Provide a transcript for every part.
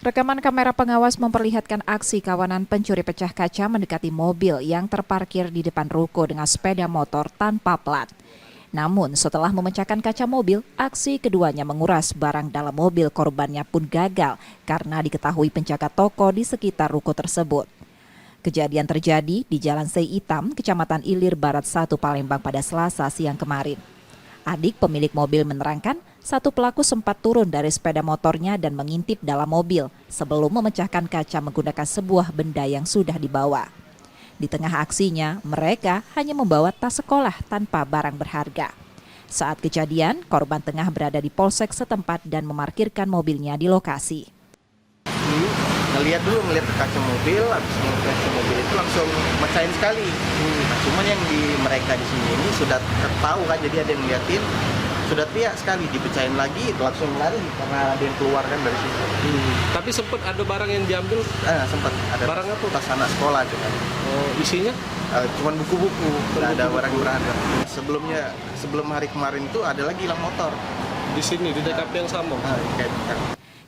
Rekaman kamera pengawas memperlihatkan aksi kawanan pencuri pecah kaca mendekati mobil yang terparkir di depan ruko dengan sepeda motor tanpa plat. Namun setelah memecahkan kaca mobil, aksi keduanya menguras barang dalam mobil korbannya pun gagal karena diketahui penjaga toko di sekitar ruko tersebut. Kejadian terjadi di Jalan Sei Itam, Kecamatan Ilir Barat 1 Palembang pada Selasa siang kemarin. Adik pemilik mobil menerangkan, satu pelaku sempat turun dari sepeda motornya dan mengintip dalam mobil sebelum memecahkan kaca menggunakan sebuah benda yang sudah dibawa. Di tengah aksinya, mereka hanya membawa tas sekolah tanpa barang berharga. Saat kejadian, korban tengah berada di polsek setempat dan memarkirkan mobilnya di lokasi. Ngelihat kaca mobil, habis ngelihat kaca mobil itu langsung mecahin sekali. Nah, cuman yang di mereka di sini ini sudah tahu kan, jadi ada yang ngeliatin, sudah teriak sekali, dipecahin lagi, langsung lari karena ada yang keluar kan dari situ. Tapi sempat ada barang yang diambil? Sempat ada. Barang apa? Tas anak sekolah juga. Oh, isinya? Cuman buku-buku, tidak ada barang berharga. Sebelum hari kemarin itu ada lagi hilang motor. Di sini, di TKP yang sama?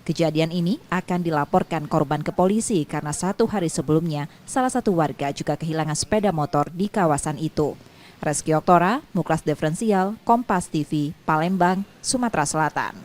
Kejadian ini akan dilaporkan korban ke polisi karena 1 hari sebelumnya salah satu warga juga kehilangan sepeda motor di kawasan itu. Reski Oktora, Muklas Diferensial, Kompas TV, Palembang, Sumatera Selatan.